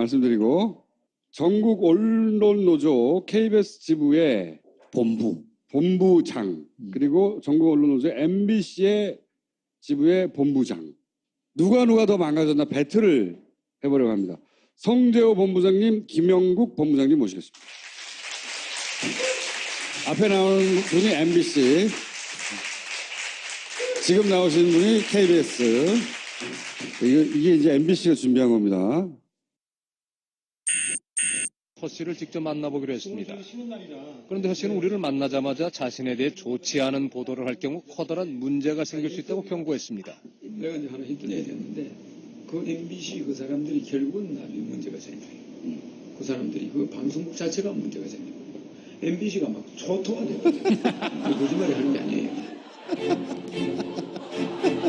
말씀드리고 전국 언론노조 KBS 지부의 본부장 그리고 전국 언론노조 MBC의 지부의 본부장 누가 더 망가졌나 배틀을 해보려고 합니다. 성재호 본부장님, 김영국 본부장님 모시겠습니다. 앞에 나오는 분이 MBC, 지금 나오시는 분이 KBS. 이게 이제 MBC가 준비한 겁니다. 허 씨를 직접 만나보기로 했습니다. 그런데 허 씨는 우리를 만나자마자 자신에 대해 좋지 않은 보도를 할 경우 커다란 문제가 생길 수 있다고 경고했습니다. 내가 이제 하나 힌트 내야 되는데 그 MBC 그 사람들이 결국은 나중에 문제가 생겨요. 그 사람들이 그 방송국 자체가 문제가 생기고 MBC가 막 초토화 되거든요. 거짓말을 하는 게 아니에요.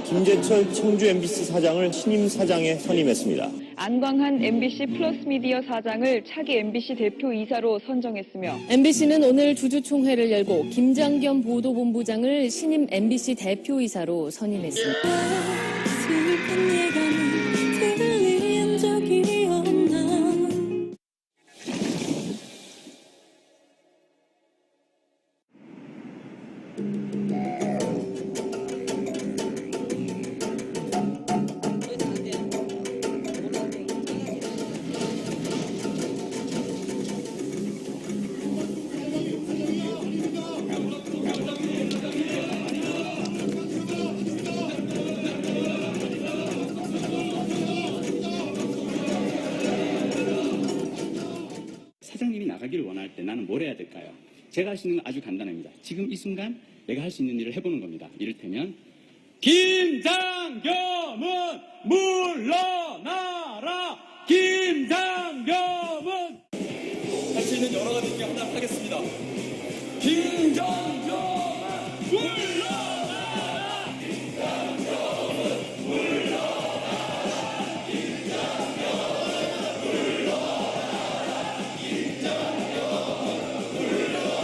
김재철 청주 MBC 사장을 신임 사장에 선임했습니다. 안광한 MBC 플러스 미디어 사장을 차기 MBC 대표이사로 선정했으며 MBC는 오늘 주주총회를 열고 김장겸 보도본부장을 신임 MBC 대표이사로 선임했습니다. 사장님이 나가기를 원할 때 나는 뭘 해야 될까요? 제가 할 수 있는 건 아주 간단합니다. 지금 이 순간 내가 할 수 있는 일을 해보는 겁니다. 이를테면 김장겸은 물러나라! 김장겸은 할 수 있는 여러 가지 중에 하나 하겠습니다. 김장겸은 물러나라! 김장겸은 물러나라! 김장겸은 물러나라! 김장겸은 물러나라!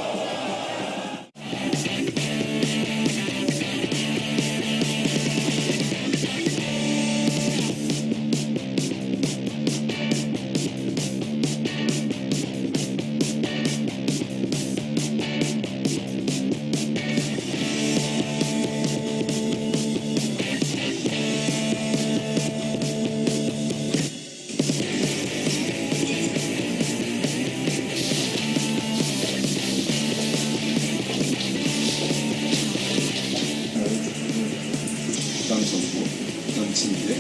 부당선거, 부당침해,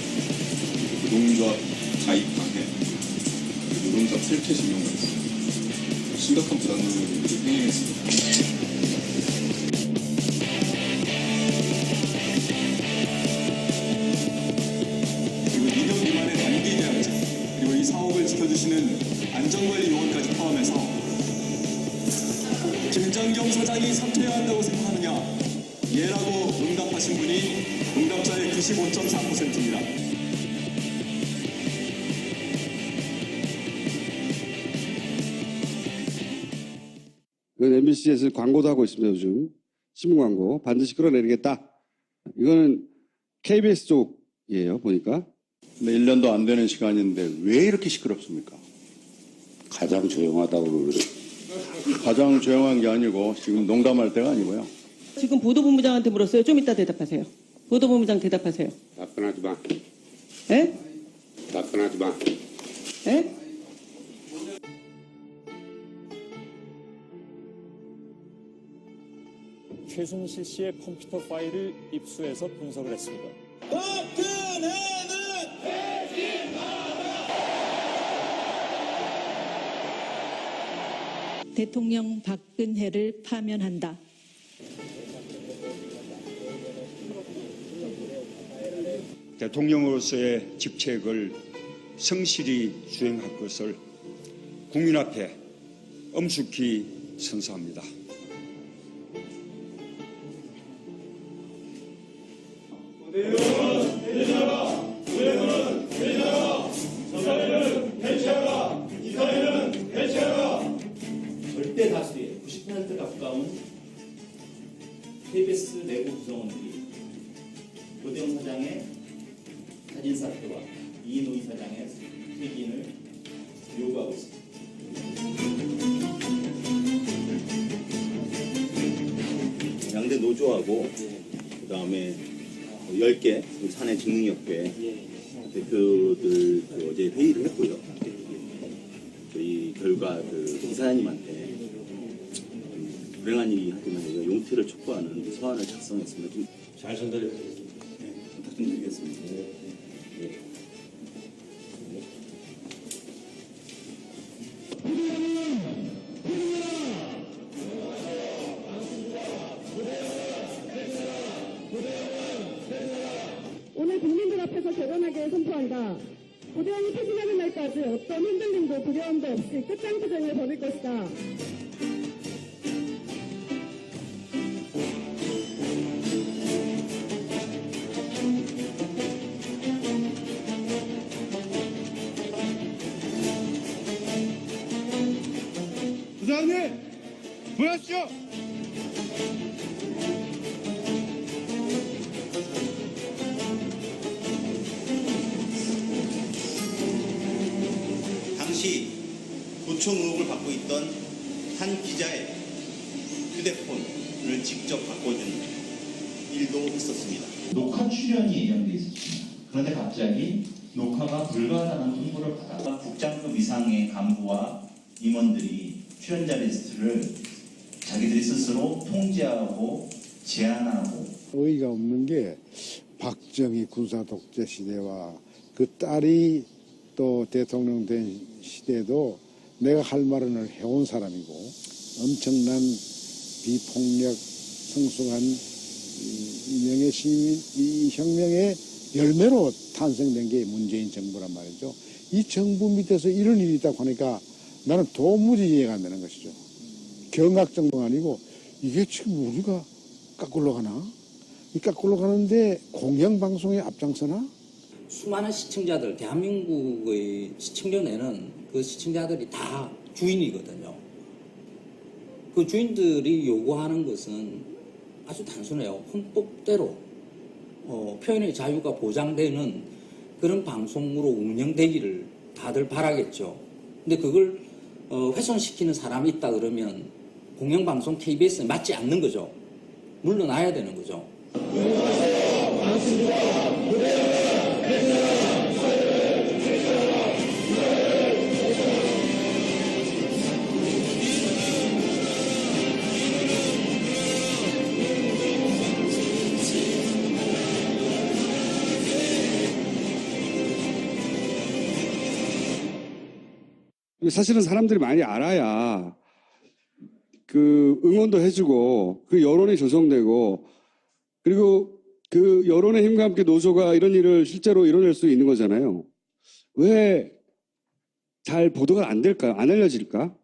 노동조합 가입 방해, 노동자 탈퇴 신용 같은 심각한 부당노동을 행행했습니다. 그리고 2년 미만의 단기 계약제, 그리고 이 사업을 지켜주시는 안전관리 요원까지 포함해서 김장겸 사장이 사퇴해야 한다고 생각하느냐? 예라고 응답하신 분이 응답자의 95.4%입니다. 이건 MBC에서 광고도 하고 있습니다. 요즘 신문 광고 반드시 끌어내리겠다. 이거는 KBS 쪽이에요. 보니까. 근데 1년도 안 되는 시간인데 왜 이렇게 시끄럽습니까? 가장 조용하다고 그러더라고요. 가장 조용한 게 아니고 지금 농담할 때가 아니고요. 지금 보도본부장한테 물었어요. 좀 이따 대답하세요. 보도본부장 대답하세요. 답변하지 마. 예? 답변하지 마. 예? 최순실 씨의 컴퓨터 파일을 입수해서 분석을 했습니다. 대통령 박근혜를 파면한다. 대통령으로서의 직책을 성실히 수행할 것을 국민 앞에 엄숙히 선서합니다. 절대 다수의 90% 가까운 KBS 내부 구성원들이 고대영 사장의 사진 사태와 이인호 이사장의 퇴진을 노조하고 그다음에 10개 우리 사내 직능협회 대표들 어제 회의를 했고요. 저희 결과 이사장님한테 불행한 일이 하지만 저희가 용퇴를 촉구하는 서한을 작성했습니다. 좀 잘 전달해 주세요. 네, 부탁 좀 드리겠습니다. 오늘 국민들 앞에서 결연하게 선포한다. 고대항이 폐지되는 날까지 어떤 흔들림도 두려움도 없이 끝장투쟁을 벌일 것이다. 부장님, 보십시오. 당시 도청 의혹을 받고 있던 한 기자의 휴대폰을 직접 바꿔준 일도 있었습니다. 녹화 출연이 예정돼 있었습니다. 그런데 갑자기 녹화가 불가하다는 통보를 받아 국장급 이상의 간부와 임원들이 출연자 리스트를 자기들이 스스로 통제하고 제한하고 어이가 없는 게 박정희 군사 독재 시대와 그 딸이 또 대통령 된 시대에도 내가 할 말은 해온 사람이고 엄청난 비폭력 성숙한 이명의 시민 이 혁명의 열매로 탄생된 게 문재인 정부란 말이죠. 이 정부 밑에서 이런 일이 있다고 하니까 나는 도무지 이해가 안 되는 것이죠. 경악 정도가 아니고 이게 지금 우리가 까꿀로 가나? 이 까꿀로 가는데 공영방송에 앞장서나? 수많은 시청자들, 대한민국의 시청자내는 그 시청자들이 다 주인이거든요. 그 주인들이 요구하는 것은 아주 단순해요. 헌법대로 표현의 자유가 보장되는 그런 방송으로 운영되기를 다들 바라겠죠. 근데 그걸 훼손시키는 사람이 있다 그러면 공영방송 KBS에 맞지 않는 거죠. 물러나야 되는 거죠. 사실은 사람들이 많이 알아야 그 응원도 해주고 그 여론이 조성되고 그리고 그 여론의 힘과 함께 노조가 이런 일을 실제로 이뤄낼 수 있는 거잖아요. 왜 잘 보도가 안 될까요? 안 알려질까?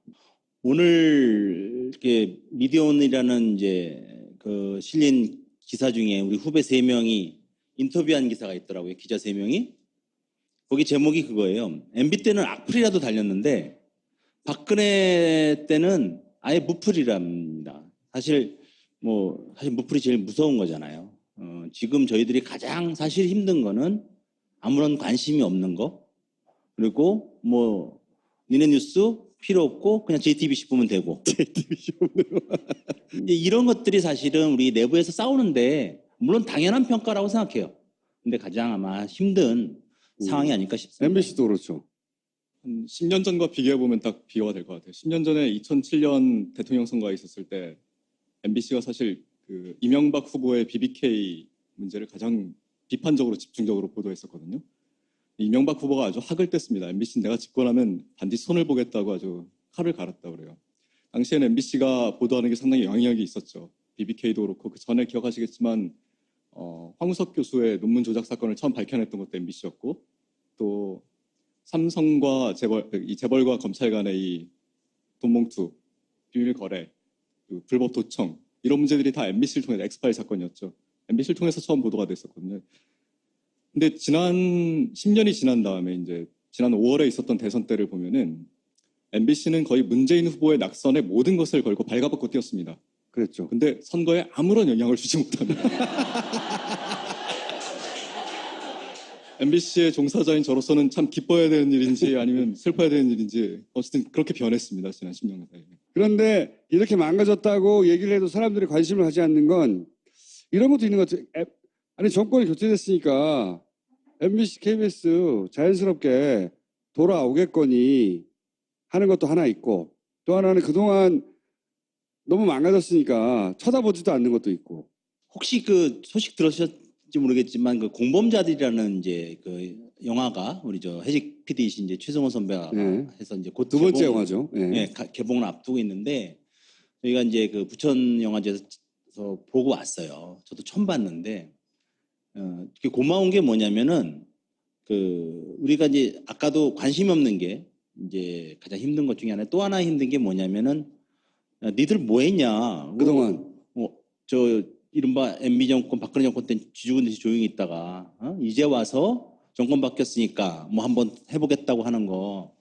오늘 이렇게 미디어온이라는 이제 그 실린 기사 중에 우리 후배 3명이 인터뷰한 기사가 있더라고요. 기자 3명이. 거기 제목이 그거예요. MB 때는 악플이라도 달렸는데 박근혜 때는 아예 무플이랍니다. 사실 무플이 제일 무서운 거잖아요. 지금 저희들이 가장 사실 힘든 거는 아무런 관심이 없는 거. 그리고 니네 뉴스 필요 없고 그냥 JTBC 보면 되고. JTBC 보면 되고. 이제 이런 것들이 사실은 우리 내부에서 싸우는데 물론 당연한 평가라고 생각해요. 근데 가장 아마 힘든 상황이 아닐까 싶습니다. MBC도 그렇죠. 한 10년 전과 비교해보면 딱 비교가 될 것 같아요. 10년 전에 2007년 대통령 선거가 있었을 때 MBC가 사실 그 이명박 후보의 BBK 문제를 가장 비판적으로 집중적으로 보도했었거든요. 이명박 후보가 아주 학을 뗐습니다. MBC는 내가 집권하면 반드시 손을 보겠다고 아주 칼을 갈았다고 그래요. 당시에는 MBC가 보도하는 게 상당히 영향력이 있었죠. BBK도 그렇고 그 전에 기억하시겠지만 황우석 교수의 논문 조작 사건을 처음 밝혀냈던 것도 MBC였고 또 삼성과 재벌과 검찰 간의 이 돈봉투, 비밀 거래, 불법 도청 이런 문제들이 다 MBC를 통해 엑스파일 사건이었죠. MBC를 통해서 처음 보도가 됐었거든요. 근데 지난 10년이 지난 다음에 이제 지난 5월에 있었던 대선 때를 보면은 MBC는 거의 문재인 후보의 낙선에 모든 것을 걸고 발가벗고 뛰었습니다. 그랬죠. 근데 선거에 아무런 영향을 주지 못합니다. MBC의 종사자인 저로서는 참 기뻐야 되는 일인지 아니면 슬퍼야 되는 일인지 어쨌든 그렇게 변했습니다. 지난 10년 사이에. 그런데 이렇게 망가졌다고 얘기를 해도 사람들이 관심을 가지 않는 건 이런 것도 있는 것 같아요. 아니 정권이 교체됐으니까 MBC, KBS 자연스럽게 돌아오겠거니 하는 것도 하나 있고 또 하나는 그동안 너무 망가졌으니까 쳐다보지도 않는 것도 있고. 혹시 그 소식 들으셨지 모르겠지만 그 공범자들이라는 이제 그 영화가 우리 저 해직 PD이신 이제 최성호 선배가 네. 해서 이제 곧 두 번째 개봉, 영화죠. 네. 네, 개봉을 앞두고 있는데 저희가 이제 그 부천 영화제에서 보고 왔어요. 저도 처음 봤는데 되게 고마운 게 뭐냐면은 그 우리가 이제 아까도 관심이 없는 게 이제 가장 힘든 것 중에 하나 또 하나 힘든 게 뭐냐면은 니들 뭐 했냐 그동안 저 이른바 MB 정권 박근혜 정권 때 쥐죽은 듯이 조용히 있다가 이제 와서 정권 바뀌었으니까 뭐 한번 해보겠다고 하는 거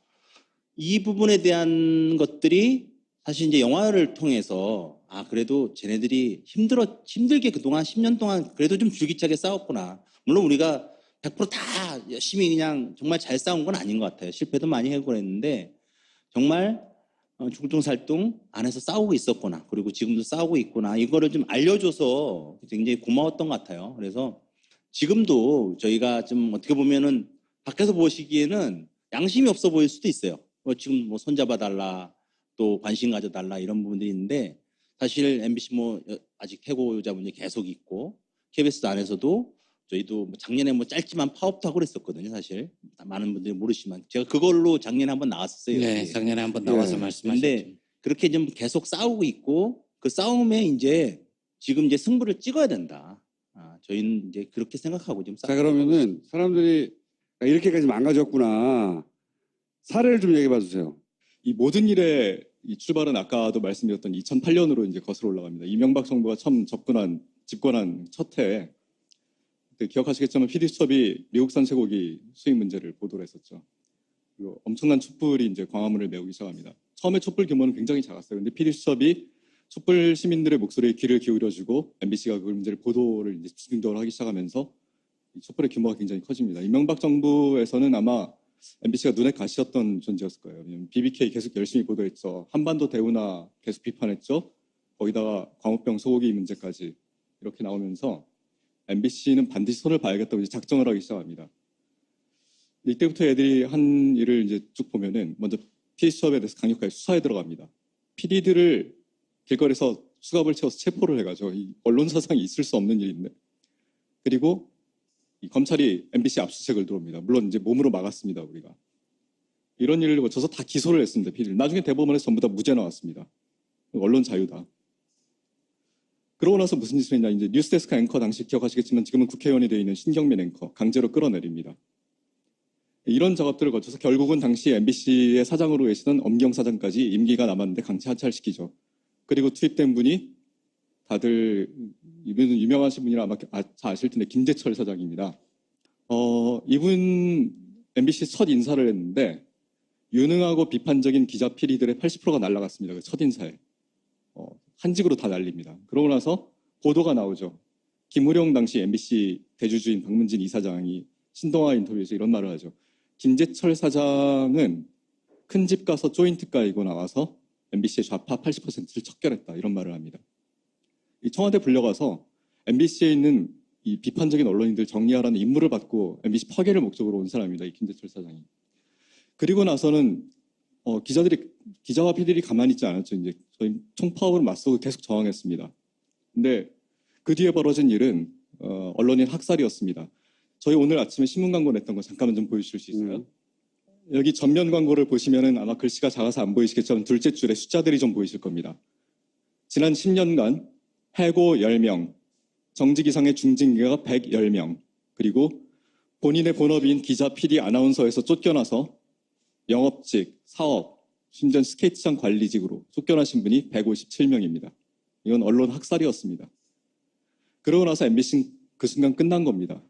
이 부분에 대한 것들이 사실 이제 영화를 통해서 그래도 쟤네들이 힘들게 그동안 10년 동안 그래도 좀 줄기차게 싸웠구나. 물론 우리가 100% 다 열심히 그냥 정말 잘 싸운 건 아닌 것 같아요. 실패도 많이 하고 그랬는데 정말 중통살동 안에서 싸우고 있었구나. 그리고 지금도 싸우고 있구나. 이거를 좀 알려줘서 굉장히 고마웠던 것 같아요. 그래서 지금도 저희가 좀 어떻게 보면은 밖에서 보시기에는 양심이 없어 보일 수도 있어요. 지금 뭐 손잡아달라, 또 관심 가져달라 이런 부분들이 있는데 사실 MBC 뭐 아직 해고자 문제 계속 있고 KBS 안에서도 저희도 작년에 뭐 짧지만 파업도 하고 그랬었거든요. 사실 많은 분들이 모르시지만 제가 그걸로 작년에 한번 나왔었어요. 네, 작년에 한번 나와서 말씀하셨죠. 근데 그렇게 좀 계속 싸우고 있고 그 싸움에 이제 지금 이제 승부를 찍어야 된다. 저희는 이제 그렇게 생각하고 좀 자 그러면은 사람들이 이렇게까지 망가졌구나. 사례를 좀 얘기해 봐 주세요. 이 모든 일의 이 출발은 아까도 말씀드렸던 2008년으로 이제 거슬러 올라갑니다. 이명박 정부가 처음 집권한 첫 해에 그때 기억하시겠지만 PD수첩이 미국산 쇠고기 수입 문제를 보도를 했었죠. 그리고 엄청난 촛불이 이제 광화문을 메우기 시작합니다. 처음에 촛불 규모는 굉장히 작았어요. 근데 PD수첩이 촛불 시민들의 목소리에 귀를 기울여주고 MBC가 그 문제를 보도를 이제 집중적으로 하기 시작하면서 이 촛불의 규모가 굉장히 커집니다. 이명박 정부에서는 아마 MBC가 눈에 가시였던 존재였을 거예요. 왜냐하면 BBK 계속 열심히 보도했죠. 한반도 대운하 계속 비판했죠. 거기다가 광우병 소고기 문제까지 이렇게 나오면서 MBC는 반드시 손을 봐야겠다고 이제 작정을 하기 시작합니다. 이때부터 애들이 한 일을 이제 쭉 보면은 먼저 PD수첩에 대해서 강력하게 수사에 들어갑니다. PD들을 길거리에서 수갑을 채워서 체포를 해가지고 이 언론 사상이 있을 수 없는 일인데 그리고 이 검찰이 MBC 압수수색을 들어옵니다. 물론 이제 몸으로 막았습니다. 우리가 이런 일을 거쳐서 다 기소를 했습니다. PD를 나중에 대법원에서 전부 다 무죄 나왔습니다. 언론 자유다. 그러고 나서 무슨 짓을 했냐 이제 뉴스데스크 앵커 당시 기억하시겠지만 지금은 국회의원이 되어 있는 신경민 앵커 강제로 끌어내립니다. 이런 작업들을 거쳐서 결국은 당시 MBC의 사장으로 계시던 엄경 사장까지 임기가 남았는데 강제 하차시키죠. 그리고 투입된 분이 다들 이분은 유명하신 분이라 아마 다 아실 텐데 김재철 사장입니다. 이분 MBC 첫 인사를 했는데 유능하고 비판적인 기자 PD들의 80%가 날아갔습니다. 그 첫 인사에. 한직으로 다 날립니다. 그러고 나서 보도가 나오죠. 김우령 당시 MBC 대주주인 박문진 이사장이 신동아 인터뷰에서 이런 말을 하죠. 김재철 사장은 큰 집 가서 조인트 깔고 나와서 MBC의 좌파 80%를 척결했다. 이런 말을 합니다. 이 청와대 불려가서 MBC에 있는 이 비판적인 언론인들 정리하라는 임무를 받고 MBC 파괴를 목적으로 온 사람입니다. 이 김재철 사장이. 그리고 나서는 기자와 PD들이 가만히 있지 않았죠. 이제 저희 총파업으로 맞서고 계속 저항했습니다. 근데 그 뒤에 벌어진 일은 언론인 학살이었습니다. 저희 오늘 아침에 신문 광고 냈던 거 잠깐만 좀 보여주실 수 있어요? 여기 전면 광고를 보시면은 아마 글씨가 작아서 안 보이시겠지만 둘째 줄에 숫자들이 좀 보이실 겁니다. 지난 10년간 해고 10명, 정직 이상의 중징계가 110명, 그리고 본인의 본업인 기자, PD, 아나운서에서 쫓겨나서 영업직, 사업, 심지어 스케이트장 관리직으로 쫓겨나신 분이 157명입니다. 이건 언론 학살이었습니다. 그러고 나서 MBC는 그 순간 끝난 겁니다.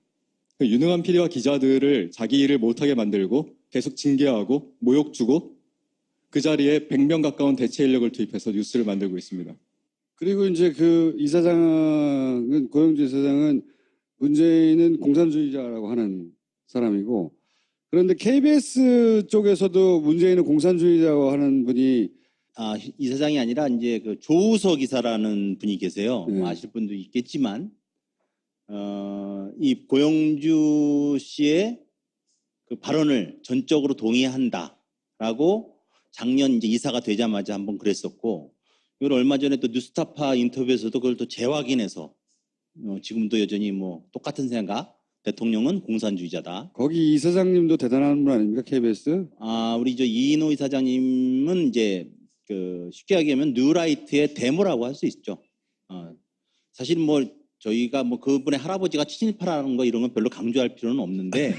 유능한 PD와 기자들을 자기 일을 못하게 만들고 계속 징계하고 모욕 주고 그 자리에 100명 가까운 대체 인력을 투입해서 뉴스를 만들고 있습니다. 그리고 이제 그 이사장은 고영주 이사장은 문재인은 공산주의자라고 하는 사람이고 그런데 KBS 쪽에서도 문재인은 공산주의자라고 하는 분이 이사장이 아니라 이제 그 조우석 이사라는 분이 계세요. 아실 분도 있겠지만 이 고영주 씨의 그 발언을 전적으로 동의한다라고 작년 이제 이사가 되자마자 한번 그랬었고, 이걸 얼마 전에 또 뉴스타파 인터뷰에서도 그걸 또 재확인해서 지금도 여전히 뭐 똑같은 생각, 대통령은 공산주의자다. 거기 이사장님도 대단한 분 아닙니까, KBS? 우리 저 이인호 이사장님은 이제 그 쉽게 얘기하면 뉴라이트의 데모라고 할 수 있죠. 사실 뭐 저희가 뭐 그분의 할아버지가 친일파라는 거 이런 건 별로 강조할 필요는 없는데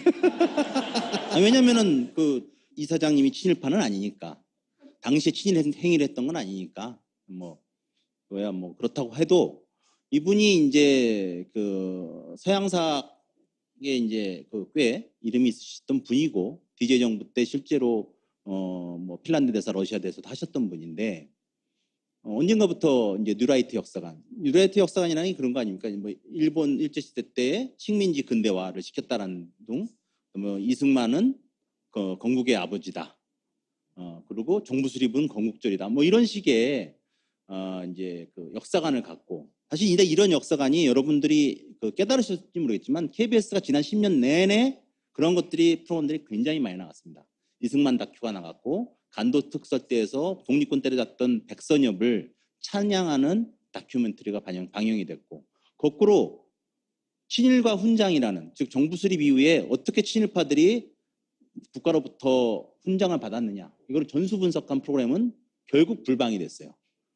왜냐면은 그 이사장님이 친일파는 아니니까, 당시에 친일 행위를 했던 건 아니니까 뭐 그렇다고 해도 이분이 이제 그 서양사에 이제 그 꽤 이름이 있으셨던 분이고, DJ 정부 때 실제로 뭐 핀란드 대사, 러시아 대사도 하셨던 분인데, 언젠가부터 이제 뉴라이트 역사관이라는 게 그런 거 아닙니까? 뭐 일본 일제 시대 때 식민지 근대화를 시켰다라는 둥, 뭐 이승만은 건국의 아버지다. 그리고 종부 수립은 건국절이다. 뭐 이런 식의 이제 그 역사관을 갖고, 사실 이런 역사관이 여러분들이 깨달으셨을지 모르겠지만 KBS가 지난 10년 내내 그런 프로그램들이 굉장히 많이 나갔습니다. 이승만 다큐가 나갔고, 간도 특사 때에서 독립군 때려잡던 백선엽을 찬양하는 다큐멘터리가 방영이 됐고, 거꾸로 친일과 훈장이라는, 즉 정부 수립 이후에 어떻게 친일파들이 국가로부터 훈장을 받았느냐, 이걸 전수 분석한 프로그램은 결국 불방이 됐어요.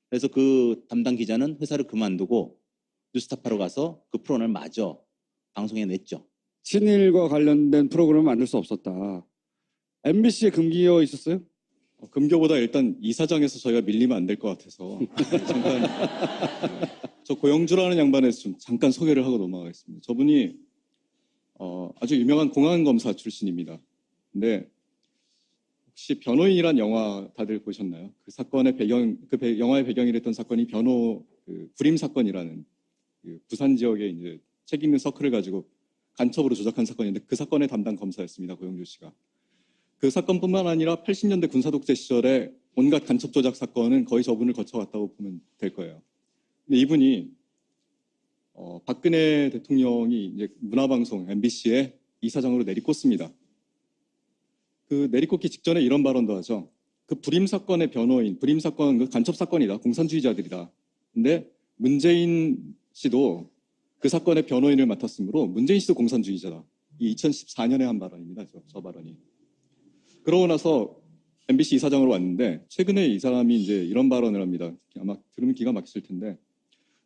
그래서 그 담당 기자는 회사를 그만두고 뉴스타파로 가서 그 프로그램을 마저 방송에 냈죠. 친일과 관련된 프로그램을 만들 수 없었다. MBC에 금기어 있었어요? 금교보다 일단 이사장에서 저희가 밀리면 안 될 것 같아서 잠깐 저 고영주라는 양반에 좀 잠깐 소개를 하고 넘어가겠습니다. 저분이 아주 유명한 공안검사 출신입니다. 근데 혹시 변호인이란 영화 다들 보셨나요? 그 사건의 영화의 배경이 됐던 사건이 불임 사건이라는 그 부산 지역에 이제 책 읽는 서클을 가지고 간첩으로 조작한 사건인데, 그 사건의 담당 검사였습니다, 고영주 씨가. 그 사건뿐만 아니라 80년대 군사독재 시절에 온갖 간첩 조작 사건은 거의 저분을 거쳐왔다고 보면 될 거예요. 근데 이분이 박근혜 대통령이 이제 문화방송 MBC의 이사장으로 내리꽂습니다. 그 내리꽂기 직전에 이런 발언도 하죠. 그 불임 사건의 변호인, 불임 사건 그 간첩 사건이다, 공산주의자들이다. 근데 문재인 씨도 그 사건의 변호인을 맡았으므로 문재인 씨도 공산주의자다. 이 2014년에 한 발언입니다, 저 발언이. 그러고 나서 MBC 이사장으로 왔는데, 최근에 이 사람이 이제 이런 발언을 합니다. 아마 들으면 기가 막히실 텐데,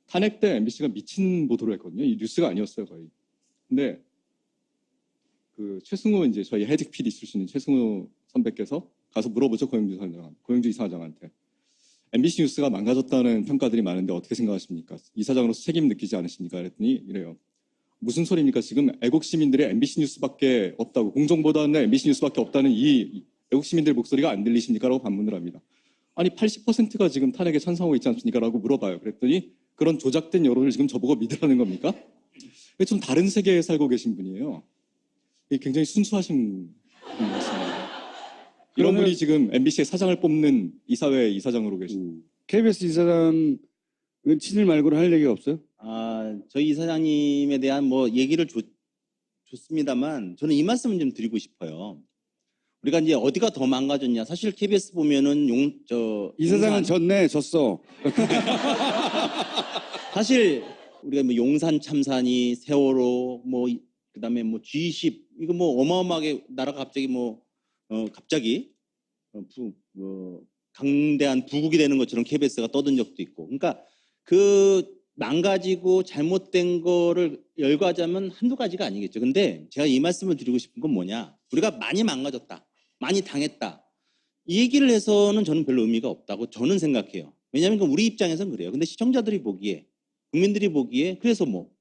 탄핵 때 MBC가 미친 보도를 했거든요. 이 뉴스가 아니었어요, 거의. 근데 그 최승우 이제 저희 해직 PD 출신인 최승우 선배께서 가서 물어보죠, 고영주 이사장한테. MBC 뉴스가 망가졌다는 평가들이 많은데 어떻게 생각하십니까? 이사장으로서 책임 느끼지 않으십니까? 그랬더니 이래요. 무슨 소리입니까? 지금 애국 시민들의 MBC 뉴스밖에 없다고, 공정보다는 MBC 뉴스밖에 없다는 이 애국 시민들 목소리가 안 들리십니까? 라고 반문을 합니다. 아니 80%가 지금 탄핵에 찬성하고 있지 않습니까? 라고 물어봐요. 그랬더니 그런 조작된 여론을 지금 저보고 믿으라는 겁니까? 좀 다른 세계에 살고 계신 분이에요. 굉장히 순수하신 분 같습니다. 이런 분이 지금 MBC의 사장을 뽑는 이사회 이사장으로 계십니다. KBS 이사장은 친일 말고는 할 얘기가 없어요? 저희 이사장님에 대한 뭐 얘기를 좋습니다만, 저는 이 말씀을 좀 드리고 싶어요. 우리가 이제 어디가 더 망가졌냐. 사실 KBS 보면은 이사장은 졌어. 사실 우리가 뭐 용산 참사니, 세월호, 뭐 그다음에 뭐 G20, 이거 뭐 어마어마하게 나라가 갑자기 강대한 부국이 되는 것처럼 KBS가 떠든 적도 있고. 그러니까 그 망가지고 잘못된 거를 열거하자면 한두 가지가 아니겠죠. 근데 제가 이 말씀을 드리고 싶은 건 뭐냐. 우리가 많이 망가졌다, 많이 당했다, 이 얘기를 해서는 저는 별로 의미가 없다고 저는 생각해요. 왜냐하면 우리 입장에서는 그래요. 근데 시청자들이 보기에, 국민들이 보기에 그래서 뭐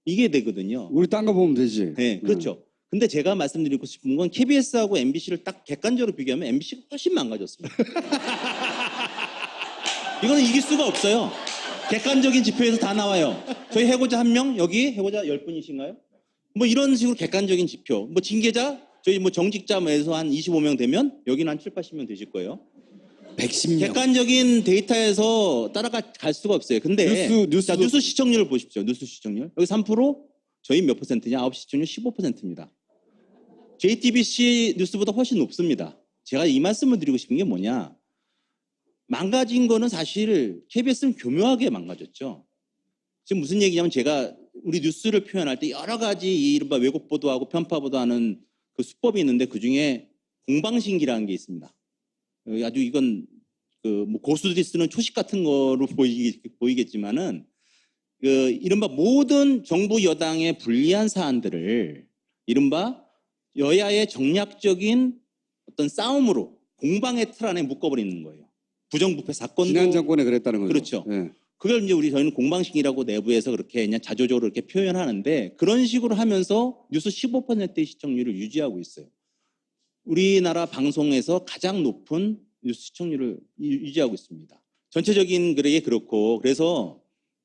이게 되거든요. 우리 딴 거 보면 되지. 네, 그렇죠. 근데 제가 말씀드리고 싶은 건 KBS하고 MBC를 딱 객관적으로 비교하면 MBC가 훨씬 망가졌습니다. 이거는 이길 수가 없어요. 객관적인 지표에서 다 나와요. 저희 해고자 1명, 여기 해고자 10분이신가요? 뭐 이런 식으로 객관적인 지표. 뭐 징계자, 저희 뭐 정직자 에서 한 25명 되면 여기는 한 7, 80명 되실 거예요. 110명. 객관적인 데이터에서 따라갈 수가 없어요. 근데 자, 뉴스 시청률을 보십시오. 뉴스 시청률. 여기 3%, 저희 몇 퍼센트냐? 9시 시청률 15%입니다. JTBC 뉴스보다 훨씬 높습니다. 제가 이 말씀을 드리고 싶은 게 뭐냐? 망가진 거는 사실 KBS는 교묘하게 망가졌죠. 지금 무슨 얘기냐면 제가 우리 뉴스를 표현할 때 여러 가지 이 이른바 왜곡 보도하고 편파 보도하는 그 수법이 있는데 그 중에 공방신기라는 게 있습니다. 아주 이건 그 뭐 고수들이 쓰는 초식 같은 거로 보이겠지만은 그 이른바 모든 정부 여당의 불리한 사안들을 이른바 여야의 정략적인 어떤 싸움으로 공방의 틀 안에 묶어버리는 거예요. 부정부패 사건도 지난 정권에 그랬다는 거죠. 그렇죠. 예. 그걸 이제 저희는 공방식이라고 내부에서 그렇게 그냥 자조적으로 이렇게 표현하는데 그런 식으로 하면서 뉴스 15%의 시청률을 유지하고 있어요. 우리나라 방송에서 가장 높은 뉴스 시청률을 유지하고 있습니다. 전체적인 그게 그렇고 그래서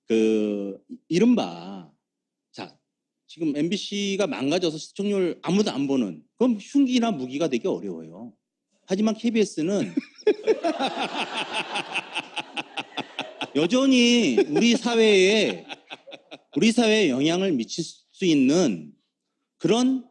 그 이른바 자 지금 MBC가 망가져서 시청률 아무도 안 보는 그건 흉기나 무기가 되기 어려워요. 하지만 KBS는 여전히 우리 사회에 영향을 미칠 수 있는 그런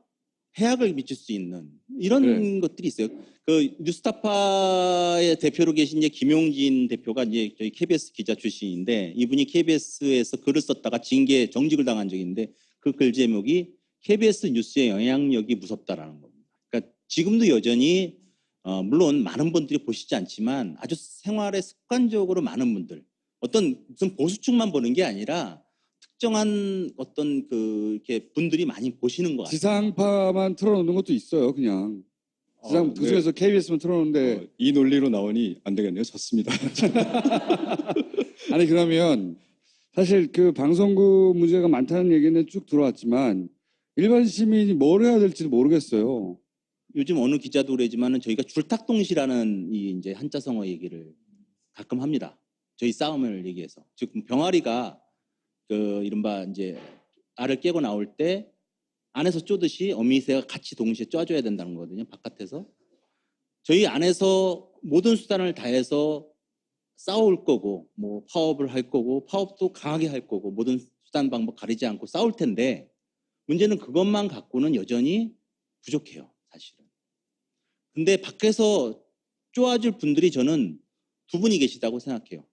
해악을 미칠 수 있는 이런 것들이 있어요. 그 뉴스타파의 대표로 계신 이제 김용진 대표가 이제 저희 KBS 기자 출신인데 이분이 KBS에서 글을 썼다가 징계 정직을 당한 적이 있는데 그 글 제목이 KBS 뉴스의 영향력이 무섭다라는 겁니다. 그러니까 지금도 여전히 물론 많은 분들이 보시지 않지만 아주 생활에 습관적으로 많은 분들 어떤 무슨 보수층만 보는 게 아니라 특정한 어떤 그 이렇게 분들이 많이 보시는 것 같아요. 지상파만 틀어놓는 것도 있어요, 그냥. 그 중에서 KBS만 틀어놓는데 이 논리로 나오니 안 되겠네요. 졌습니다. 아니 그러면 사실 그 방송국 문제가 많다는 얘기는 쭉 들어왔지만 일반 시민이 뭘 해야 될지 모르겠어요. 요즘 어느 기자도 그러지만은 저희가 줄탁동시라는 이 이제 한자성어 얘기를 가끔 합니다. 저희 싸움을 얘기해서 즉 병아리가 그 이른바 이제 알을 깨고 나올 때 안에서 쪼듯이 어미새가 같이 동시에 쪄줘야 된다는 거거든요. 바깥에서 저희 안에서 모든 수단을 다해서 싸울 거고 뭐 파업을 할 거고 파업도 강하게 할 거고 모든 수단 방법 가리지 않고 싸울 텐데 문제는 그것만 갖고는 여전히 부족해요. 사실은. 근데 밖에서 쪼아줄 분들이 저는 두 분이 계시다고 생각해요.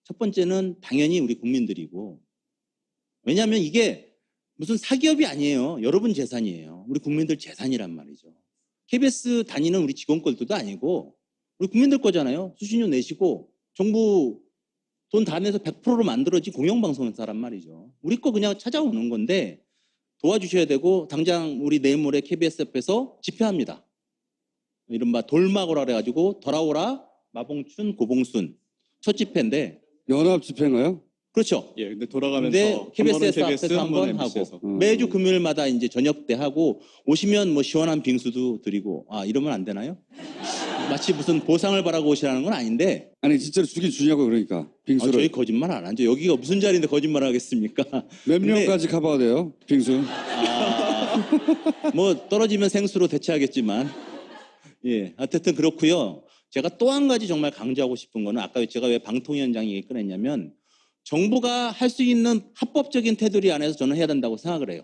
첫 번째는 당연히 우리 국민들이고 왜냐하면 이게 무슨 사기업이 아니에요. 여러분 재산이에요. 우리 국민들 재산이란 말이죠. KBS 다니는 우리 직원 것도 아니고 우리 국민들 거잖아요. 수신료 내시고 정부 돈 다 내서 100%로 만들어진 공영방송사란 말이죠. 우리 거 그냥 찾아오는 건데 도와주셔야 되고 당장 우리 내일 모레 KBS 앞에서 집회합니다. 이른바 돌마고라 그래가지고 돌아오라 마봉춘 고봉순 첫 집회인데 연합 집회인가요? 그렇죠. 예, 근데 돌아가면서 KBS 앞에서 한번 하고 매주 금요일마다 이제 저녁 때 하고 오시면 뭐 시원한 빙수도 드리고 이러면 안 되나요? 마치 무슨 보상을 바라고 오시라는 건 아닌데 아니 진짜로 주긴 주냐고 그러니까 빙수를 저희 거짓말 안 하죠. 여기가 무슨 자리인데 거짓말 하겠습니까? 몇 명까지 가봐야 돼요? 빙수? 뭐 떨어지면 생수로 대체하겠지만 예, 어쨌든 그렇고요. 제가 또 한 가지 정말 강조하고 싶은 거는 아까 제가 왜 방통위원장 얘기 꺼냈냐면 정부가 할 수 있는 합법적인 테두리 안에서 저는 해야 된다고 생각을 해요.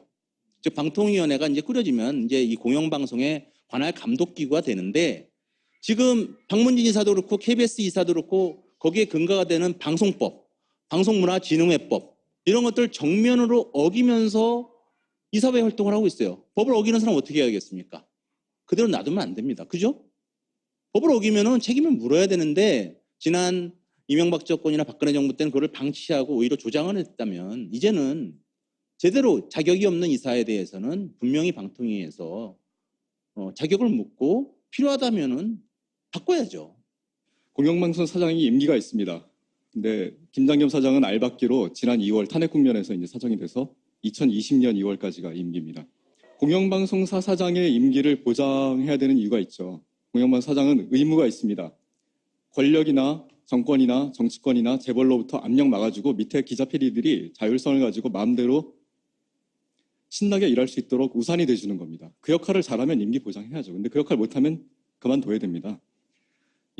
즉 방통위원회가 이제 꾸려지면 이제 이 공영방송에 관할 감독기구가 되는데 지금 박문진 이사도 그렇고 KBS 이사도 그렇고 거기에 근거가 되는 방송법, 방송문화진흥회법 이런 것들 정면으로 어기면서 이사회 활동을 하고 있어요. 법을 어기는 사람 어떻게 해야겠습니까? 그대로 놔두면 안 됩니다. 그죠? 법을 어기면은 책임을 물어야 되는데 지난 이명박 정권이나 박근혜 정부 때는 그걸 방치하고 오히려 조장을 했다면 이제는 제대로 자격이 없는 이사에 대해서는 분명히 방통위에서 자격을 묻고 필요하다면은 바꿔야죠. 공영방송 사장이 임기가 있습니다. 근데 김장겸 사장은 알박기로 지난 2월 탄핵 국면에서 이제 사장이 돼서 2020년 2월까지가 임기입니다. 공영방송사 사장의 임기를 보장해야 되는 이유가 있죠. 공영방송 사장은 의무가 있습니다. 권력이나 정권이나 정치권이나 재벌로부터 압력 막아주고 밑에 기자 PD들이 자율성을 가지고 마음대로 신나게 일할 수 있도록 우산이 돼주는 겁니다. 그 역할을 잘하면 임기 보장해야죠. 근데 그 역할 못하면 그만둬야 됩니다.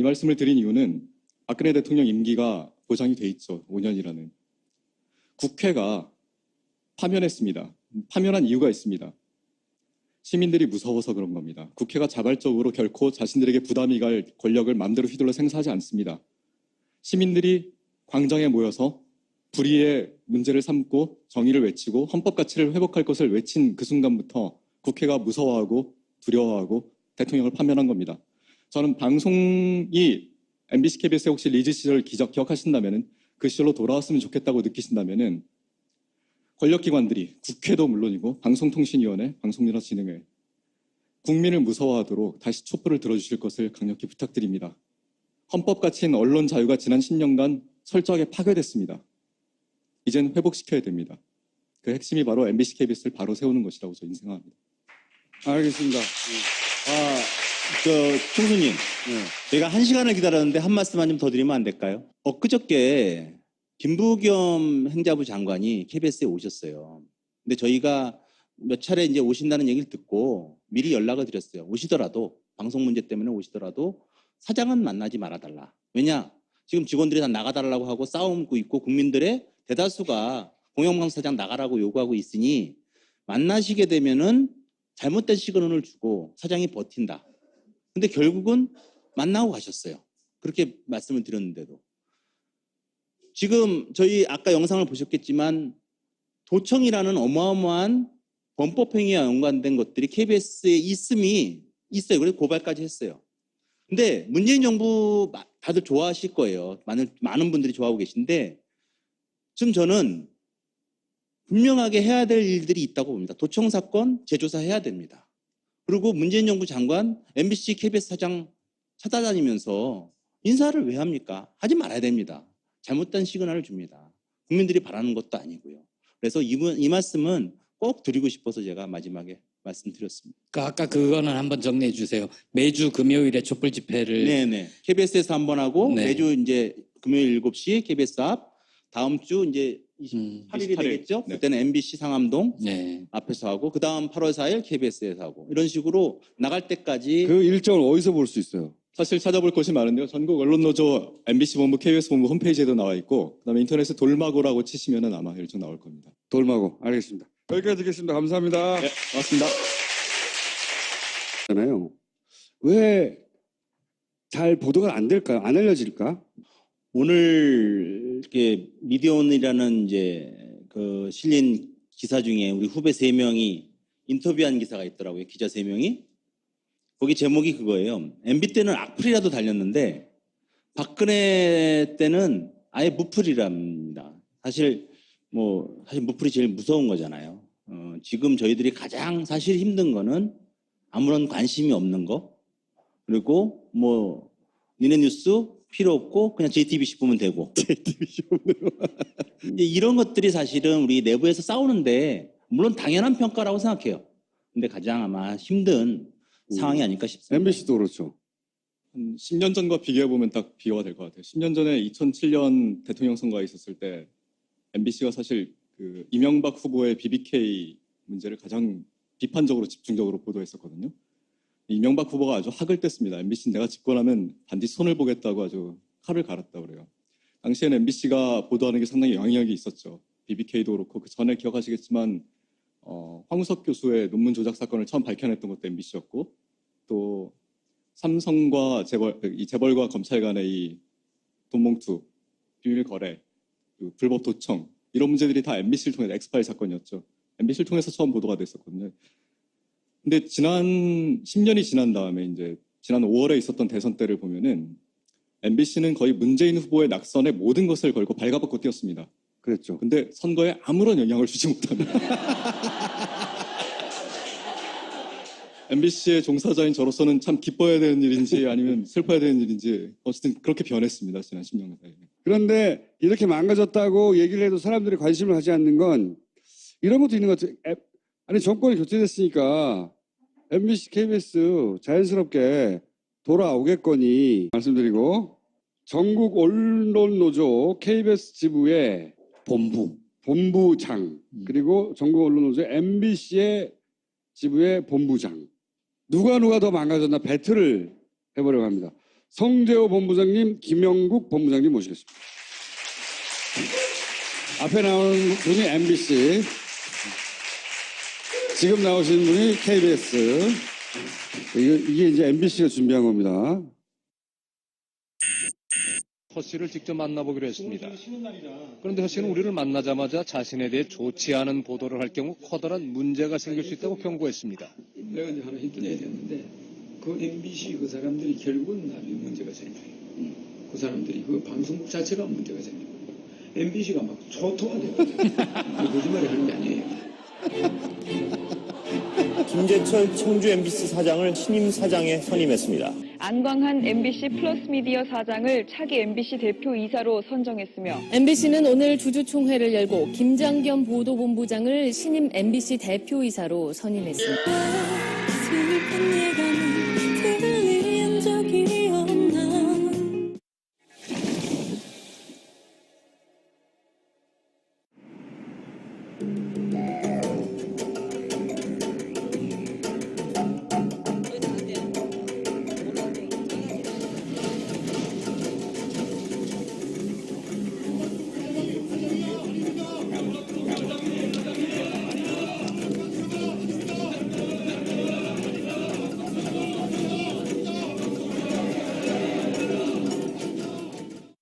말씀을 드린 이유는 박근혜 대통령 임기가 보장이 돼 있죠. 5년이라는. 국회가 파면했습니다. 파면한 이유가 있습니다. 시민들이 무서워서 그런 겁니다. 국회가 자발적으로 결코 자신들에게 부담이 갈 권력을 마음대로 휘둘러 행사하지 않습니다. 시민들이 광장에 모여서 불의의 문제를 삼고 정의를 외치고 헌법 가치를 회복할 것을 외친 그 순간부터 국회가 무서워하고 두려워하고 대통령을 파면한 겁니다. 저는 방송이 MBC, KBS의 혹시 리즈 시절 기억하신다면 그 시절로 돌아왔으면 좋겠다고 느끼신다면 권력기관들이 국회도 물론이고 방송통신위원회, 방송문화진흥회 국민을 무서워하도록 다시 촛불을 들어주실 것을 강력히 부탁드립니다. 헌법 가치인 언론 자유가 지난 10년간 철저하게 파괴됐습니다. 이젠 회복시켜야 됩니다. 그 핵심이 바로 MBC, KBS를 바로 세우는 것이라고 저는 생각합니다. 알겠습니다. 총수님, 저희가 1시간을 기다렸는데 한 말씀만 좀 더 드리면 안 될까요? 엊그저께 김부겸 행자부 장관이 KBS에 오셨어요. 근데 저희가 몇 차례 이제 오신다는 얘기를 듣고 미리 연락을 드렸어요. 오시더라도 방송 문제 때문에 오시더라도 사장은 만나지 말아달라. 왜냐? 지금 직원들이 다 나가달라고 하고 싸우고 있고 국민들의 대다수가 공영방송사장 나가라고 요구하고 있으니 만나시게 되면은 잘못된 시그널을 주고 사장이 버틴다. 근데 결국은 만나고 가셨어요. 그렇게 말씀을 드렸는데도. 지금 저희 아까 영상을 보셨겠지만 도청이라는 어마어마한 범법행위와 연관된 것들이 KBS에 있음이 있어요. 그래서 고발까지 했어요. 근데 문재인 정부 다들 좋아하실 거예요. 많은 분들이 좋아하고 계신데 지금 저는 분명하게 해야 될 일들이 있다고 봅니다. 도청 사건 재조사해야 됩니다. 그리고 문재인 정부 장관 MBC, KBS 사장 찾아다니면서 인사를 왜 합니까? 하지 말아야 됩니다. 잘못된 시그널을 줍니다. 국민들이 바라는 것도 아니고요. 그래서 이 말씀은 꼭 드리고 싶어서 제가 마지막에 말씀드렸습니다. 아까 그거는 한번 정리해 주세요. 매주 금요일에 촛불 집회를. 네네. KBS에서 한번 하고 매주 이제 금요일 7시 KBS 앞, 다음 주 이제 28일이 되겠죠? 그때는 MBC 상암동 앞에서 하고, 그 다음 8월 4일 KBS에서 하고, 이런 식으로 나갈 때까지. 그 일정을 어디서 볼 수 있어요? 사실 찾아볼 것이 많은데요. 전국 언론노조 MBC 본부, KBS 본부 홈페이지에도 나와 있고, 그다음에 인터넷에 돌마고라고 치시면은 아마 일정 나올 겁니다. 돌마고. 알겠습니다. 여기까지 듣겠습니다. 감사합니다. 네, 고맙습니다. 왜 잘 보도가 안 될까요? 안 알려질까? 오늘 이렇게 미디어온이라는 이제 그 실린 기사 중에 우리 후배 3명이 인터뷰한 기사가 있더라고요. 기자 3명이. 거기 제목이 그거예요. MB 때는 악플이라도 달렸는데 박근혜 때는 아예 무플이랍니다. 사실 무플이 제일 무서운 거잖아요. 지금 저희들이 가장 사실 힘든 거는 아무런 관심이 없는 거, 그리고 니네 뉴스 필요 없고 그냥 JTBC 보면 되고. 이제 이런 것들이 사실은 우리 내부에서 싸우는데 물론 당연한 평가라고 생각해요. 근데 가장 아마 힘든 상황이 아닐까 싶습니다. MBC도 그렇죠. 한 10년 전과 비교해보면 딱 비교가 될 것 같아요. 10년 전에 2007년 대통령 선거가 있었을 때 MBC가 사실 그 이명박 후보의 BBK 문제를 가장 비판적으로 집중적으로 보도했었거든요. 이명박 후보가 아주 학을 뗐습니다. MBC는 내가 집권하면 반드시 손을 보겠다고 아주 칼을 갈았다고 그래요. 당시에는 MBC가 보도하는 게 상당히 영향력이 있었죠. BBK도 그렇고, 그 전에 기억하시겠지만 황우석 교수의 논문 조작 사건을 처음 밝혀냈던 것도 MBC였고, 또 삼성과 재벌과 검찰 간의 이 돈봉투, 비밀 거래, 불법 도청, 이런 문제들이 다 MBC를 통해 엑스파일 사건이었죠. MBC를 통해서 처음 보도가 됐었거든요. 근데 지난 10년이 지난 다음에 이제 지난 5월에 있었던 대선 때를 보면은 MBC는 거의 문재인 후보의 낙선에 모든 것을 걸고 발가벗고 뛰었습니다. 그랬죠. 근데 선거에 아무런 영향을 주지 못합니다. MBC의 종사자인 저로서는 참 기뻐야 되는 일인지 아니면 슬퍼야 되는 일인지 어쨌든 그렇게 변했습니다. 지난 10년 사이에. 그런데 이렇게 망가졌다고 얘기를 해도 사람들이 관심을 가지 않는 건 이런 것도 있는 것 같아요. 아니 정권이 교체됐으니까 MBC, KBS 자연스럽게 돌아오겠거니 말씀드리고, 전국 언론노조 KBS 지부의 본부장 그리고 전국 언론노조 MBC의 지부의 본부장 누가 더 망가졌나 배틀을 해보려고 합니다. 성재호 본부장님, 김영국 본부장님 모시겠습니다. 앞에 나오는 분이 MBC, 지금 나오시는 분이 KBS. 이게 이제 MBC가 준비한 겁니다. 허 씨를 직접 만나보기로 했습니다. 그런데 허 씨는 우리를 만나자마자 자신에 대해 좋지 않은 보도를 할 경우 커다란 문제가 생길 수 있다고 경고했습니다. 내가 이제 하나 힌트 내야 되는데 그 MBC 그 사람들이 결국은 나중에 문제가 생겨요. 그 사람들이 그 방송국 자체가 문제가 생기고 MBC가 막 초토화 되거든요. 거짓말이 하는 게 아니에요. 김재철 청주 MBC 사장을 신임 사장에 선임했습니다. 안광한 MBC 플러스 미디어 사장을 차기 MBC 대표이사로 선정했으며 MBC는 오늘 주주총회를 열고 김장겸 보도본부장을 신임 MBC 대표이사로 선임했습니다.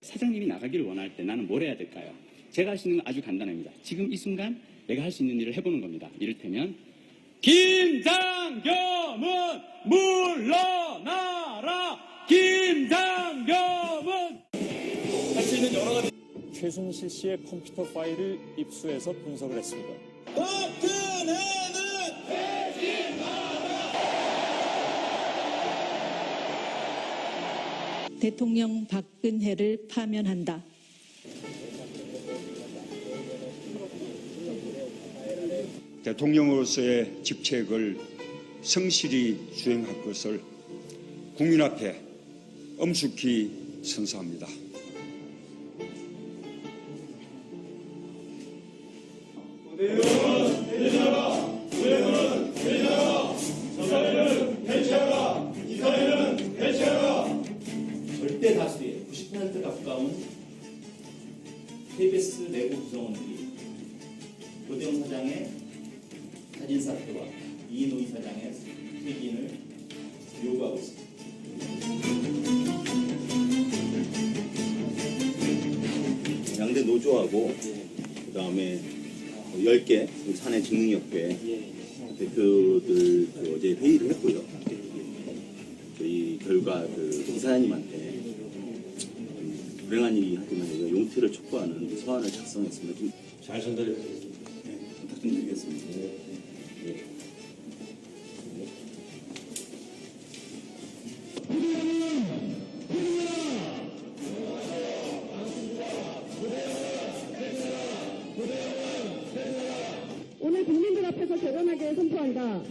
사장님이 나가기를 원할 때 나는 뭘 해야 될까요? 제가 할 수 있는 건 아주 간단합니다. 지금 이 순간 내가 할 수 있는 일을 해보는 겁니다. 이를테면 김장겸은 물러나라! 김장겸은 할 수 있는 여러 가지 최순실 씨의 컴퓨터 파일을 입수해서 분석을 했습니다. 대통령 박근혜를 파면한다. 대통령으로서의 직책을 성실히 수행할 것을 국민 앞에 엄숙히 선서합니다. 절대 다수의 90% 가까운 KBS 내부 구성원들이 고대영 사장의 사진 사태와 이인호 이사장의 퇴진을 요구하고 있습니다. 양대 노조하고 그다음에 10개 사내 직능협회 대표들 어제 회의를 했고요. 저희 결과 이사장님한테 불행한 일이 하지만 용퇴를 촉구하는 서한을 작성했습니다. 좀 잘 전달해 주겠습니다. 네, 부탁 좀 드리겠습니다. 네. 오늘 국민들 앞에서 결연하게 선포한다.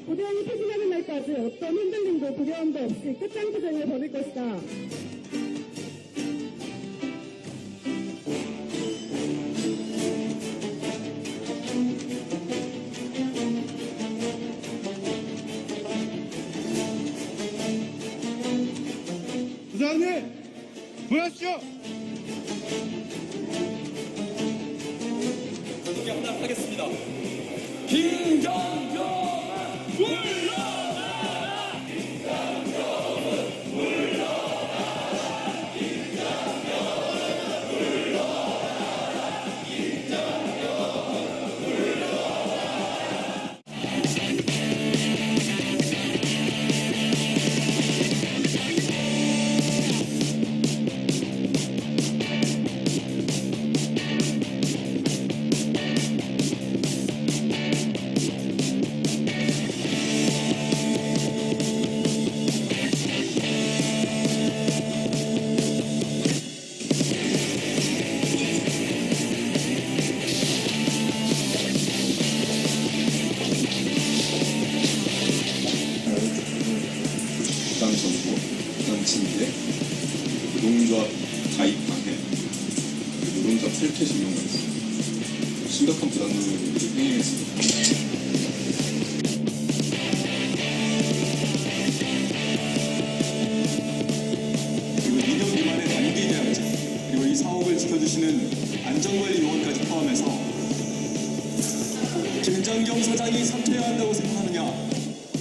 고대영이 퇴진하는 날까지 어떤 흔들림도 두려움도 없이 끝장투쟁을 벌일 것이다. 부장님, 보십시오. 하겠습니다. 김장겸은 물러나라! 김장겸은 물러나라! 김장겸은 물러나라! 김장겸은 물러나라! 부당선거, 부당침해, 노동조합 가입 방해, 노동자 탈퇴 신용 같은 심각한 부당노동을 행위했습니다. 어떻게 해야 한다고 생각하느냐?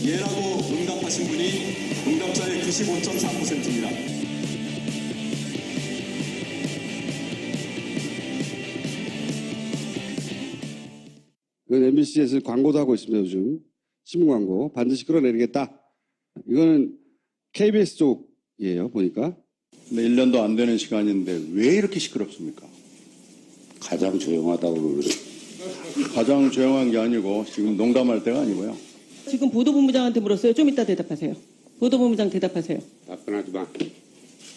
예라고 응답하신 분이 응답자의 95.4%입니다. 이건 MBC에서 광고도 하고 있습니다. 요즘 신문 광고 반드시 끌어내리겠다. 이거는 KBS 쪽이에요. 보니까. 근데 1년도 안 되는 시간인데 왜 이렇게 시끄럽습니까? 가장 조용하다고 그러죠. 가장 조용한 게 아니고 지금 농담할 때가 아니고요. 지금 보도본부장한테 물었어요. 좀 이따 대답하세요. 보도본부장 대답하세요. 답변하지 마.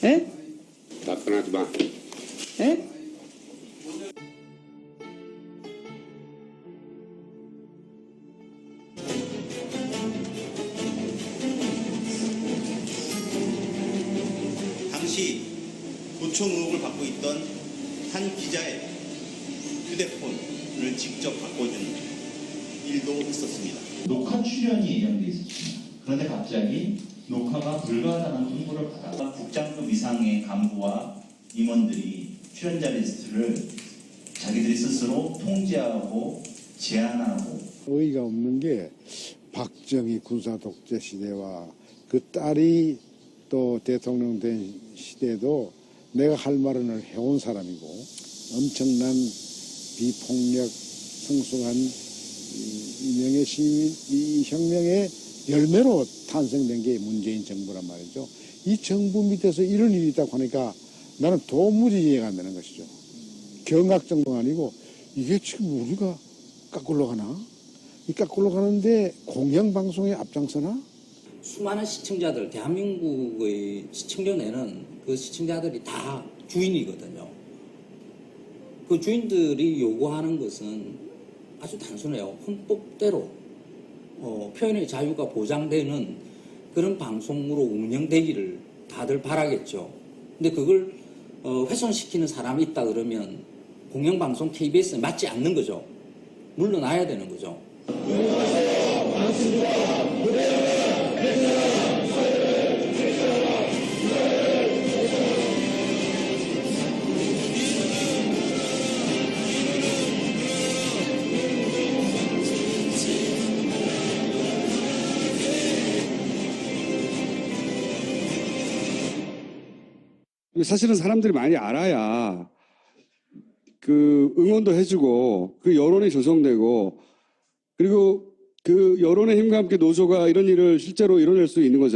예? 답변하지 마. 예? 당시 도청 의혹을 받고 있던 한 기자의 휴대폰을 직접 바꿔준 일도 있었습니다. 녹화 출연이 예정돼 있었습니다. 그런데 갑자기 녹화가 불가하다는 통보를 받아 국장급 이상의 간부와 임원들이 출연자 리스트를 자기들이 스스로 통제하고 제한하고 어이가 없는 게 박정희 군사 독재 시대와 그 딸이 또 대통령 된 시대도 내가 할 말을 해온 사람이고 엄청난 비폭력 성숙한 이명의 시민 이 혁명의 열매로 탄생된 게 문재인 정부란 말이죠. 이 정부 밑에서 이런 일이 있다고 하니까 나는 도무지 이해가 안 되는 것이죠. 경악 정도가 아니고 이게 지금 우리가 깎으러 가나? 이 깎으러 가는데 공영방송에 앞장서나? 수많은 시청자들, 대한민국의 시청자 내는 그 시청자들이 다 주인이거든요. 그 주인들이 요구하는 것은 아주 단순해요. 헌법대로 표현의 자유가 보장되는 그런 방송으로 운영되기를 다들 바라겠죠. 근데 그걸 훼손시키는 사람이 있다 그러면 공영방송 KBS에 맞지 않는 거죠. 물러나야 되는 거죠. 사실은 사람들이 많이 알아야 그 응원도 해주고 그 여론이 조성되고 그리고 그 여론의 힘과 함께 노조가 이런 일을 실제로 이뤄낼 수 있는 거죠.